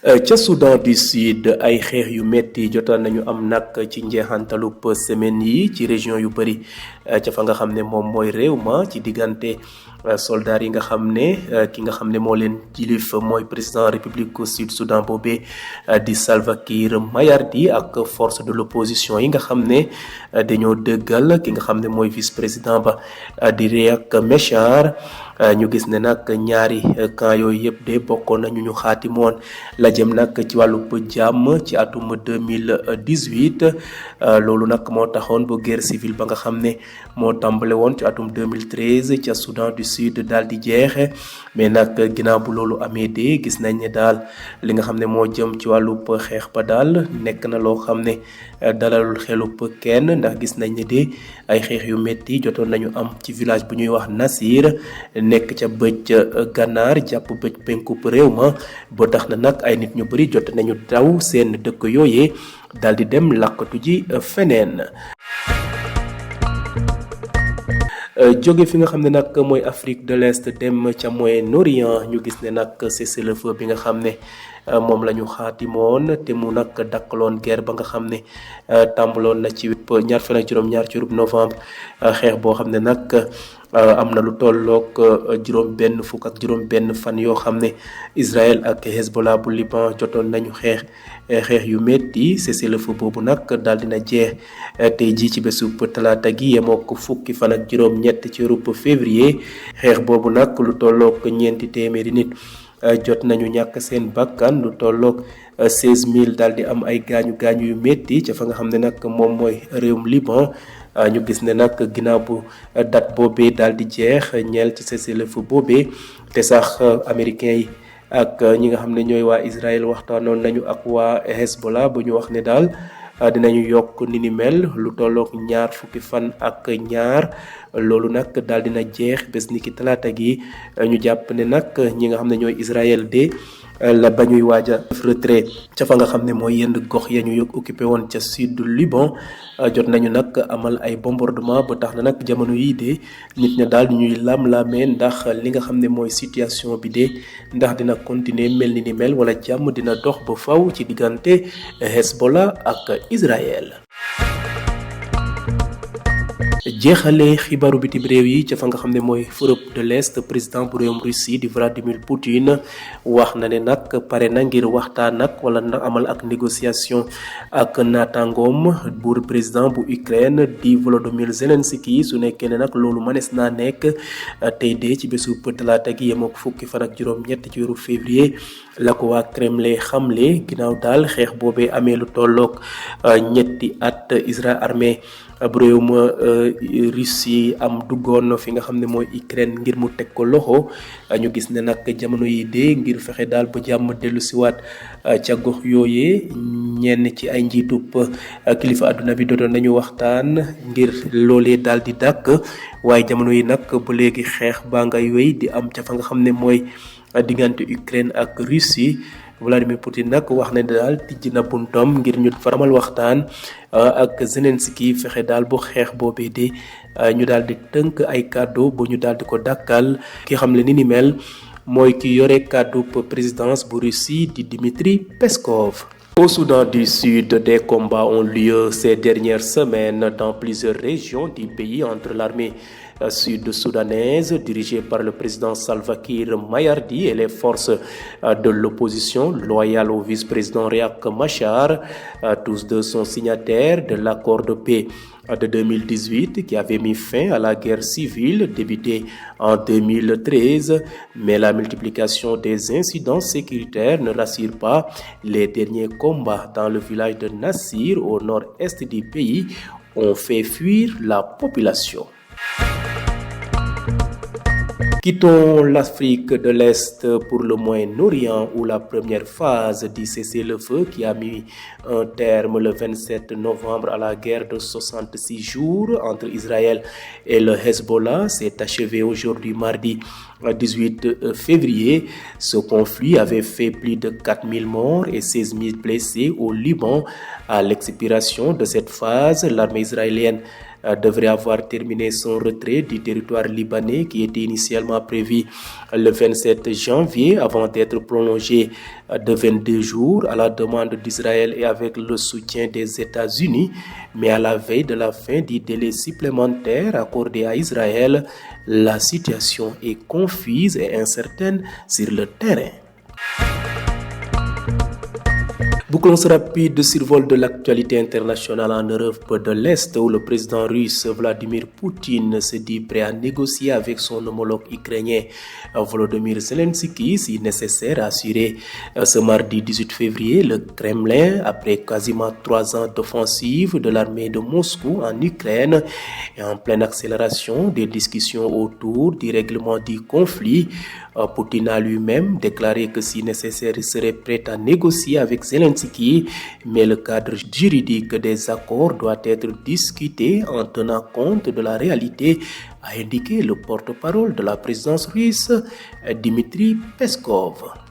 ca Soudan du Sud ay xeex yu metti jotoon nañu am nag ci njeexantalub semaine yi ci région yu bëri ca fa nga xam ne moom mooy réew ma ci diggante soldats yi nga xam ne ki nga xam ne moo leen jilif mooy président république sud Soudan boobee di Salva Kiir Mayardit ak force de l'opposition yi nga xam ne dañoo dëggal ki nga xam ne mooy vice président ba di Riek Machar ñu gis ne nag ñaari camp yooyu yëpp de bokkoon nañu ñu xaatimoon la jëm nag ci wàllu jàmm ci atum 2018 loolu nag moo taxoon ba guerre civile ba nga xam ne moo tàmbale woon ci atum 2013 ca Soudan du Sud daal di jeexe mais nag ginnaaw bu loolu amee de gis nañ ne daal li nga xam ne moo jëm ci wàllu xeex ba daal nekk na loo xam ne dalalul xelub kenn ndax gis nañ ne de ay xeex yu métti jotoon nañu am ci village bu ñuy wax Nasir nekk ca bëj gànnaar jàpp bëj penkub réew ma ba tax na nag ay nit ñu bëri jot nañu daw seen dëkk yooyee daal di dem làkkatu ji feneen. jóge fi nga xam ne nag mooy Afrique de l'Est dem ca Moyen-Orient ñu gis ne nag cessez-le-feu bi nga xam ne moom la ñu xaatimoon te mu nag dakkaloon guerre ba nga xam ne tàmbaloon na ci ñaar fan ak juróom-ñaar ci novembre xeex boo xam ne nag am na lu tolloog juróom-benn fukk ak juróom-benn fan yoo xam ne Israël ak Hezbollah bu Liban jotoon nañu xeex yu métti cessez-le-feu boobu nag daal dina jeex tey jii ci bésub talaata gi yemoo ko fukki fan ak juróom-ñett ci weeru février xeex boobu nag lu tolloog ñeenti téeméeri nit jot nañu ñàkk seen bakkan lu tolloog 16000 daal di am ay gaañu yu métti ca fa nga xam ne nag moom mooy réewum Liban. ñu gis ne nag ginnaaw bu date boobee daal di jeex ñeel ci cessez-le-feu boobee te sax américains yi ak ñi nga xam ne ñooy waa Israël waxtaanoon nañu ak waa Hezbollah bu ñu wax ne daal dinañu yokk ni mel lu tolloog ñaar fukki fan ak ñaar loolu nag daal dina jeex bés ni ki talaata gi ñu jàpp ne nag ñi nga xam ne ñooy Israël de la ba ñuy waaj a def retrait ca fa nga xam ne mooy yenn gox ya ñu occupé woon ca sud Liban jot nañu nag amal ay bombardement ba tax na nag jamono yii de nit ña daal ñuy lam-lamee ndax li nga xam ne mooy situation bi de ndax dina continuer mel ni mel wala jàmm dina dox ba faw ci diggante Hezbollah ak Israël. jeexale xibaaru bitim réew yi ca fa nga xam ne mooy Europe de l'Est président bu réewum Russie di Vladimir Poutine wax na ne nag pare na ngir waxtaan ak wala na amal ak négociation ak naataangoom buur président bu Ukraine di Volodymyr Zelensky su nekkee ne nag loolu mënees naa nekk tey de ci bésu talaata gi yemoo ko fukki fan ak juróom-ñett ci weeru février la ko waa Kremlin xamle ginnaaw daal xeex boobee amee lu tolloog ñetti at Israël armée bu réewum Russie am duggoon fi nga xam ne mooy Ukraine ngir mu teg ko loxo ñu gis ne nag jamono yi de ngir fexe daal ba jàmm dellu siwaat ca gox yooyee ñenn ci ay njiitub kilifa àdduna bi doon nañu waxtaan ngir loolee daal di dàkk waaye jamono yi nag ba léegi xeex baa ngay wéy di am ca fa nga xam ne mooy diggante Ukraine ak Russie. Vladimir Poutine nag wax ne daal tijji na buntam ngir ñu faramal waxtaan ak Zelensky fexe daal bu xeex boobee de ñu daal di tënk ay kàddu bu ñu daal di ko dàkkal ki xam le ni mel mooy ki yore kàddu présidence bu Russie di Dmitri Peskov. Au Soudan du Sud, des combats ont lieu ces dernières semaines dans plusieurs régions du pays entre l'armée sud-soudanaise dirigée par le président Salva Kiir Mayardit et les forces de l'opposition loyales au vice-président Riek Machar. Tous deux sont signataires de l'accord de paix de 2018 qui avait mis fin à la guerre civile débutée en 2013, mais la multiplication des incidents sécuritaires ne rassure pas. Les derniers combats dans le village de Nasir au nord-est du pays ont fait fuir la population. Quittons l'Afrique de l'Est pour le Moyen-Orient où la première phase du cessez-le-feu qui a mis un terme le 27 novembre à la guerre de 66 jours entre Israël et le Hezbollah s'est achevée aujourd'hui mardi 18 février. Ce conflit avait fait plus de 4000 morts et 16 000 blessés au Liban. À l'expiration de cette phase, l'armée israélienne devrait avoir terminé son retrait du territoire libanais qui était initialement prévu le 27 janvier avant d'être prolongé de 22 jours à la demande d'Israël et avec le soutien des États-Unis. Mais à la veille de la fin du délai supplémentaire accordé à Israël, la situation est confuse et incertaine sur le terrain. Bouclons ce rapide survol de l'actualité internationale en Europe de l'Est où le président russe Vladimir Poutine se dit prêt à négocier avec son homologue ukrainien Volodymyr Zelensky si nécessaire a assuré ce mardi 18 février le Kremlin après quasiment 3 ans d'offensive de l'armée de Moscou en Ukraine et en pleine accélération des discussions autour du règlement du conflit. Poutine a lui-même déclaré que si nécessaire il serait prêt à négocier avec Zelensky, mais le cadre juridique des accords doit être discuté en tenant compte de la réalité, a indiqué le porte-parole de la présidence russe, Dmitry Peskov.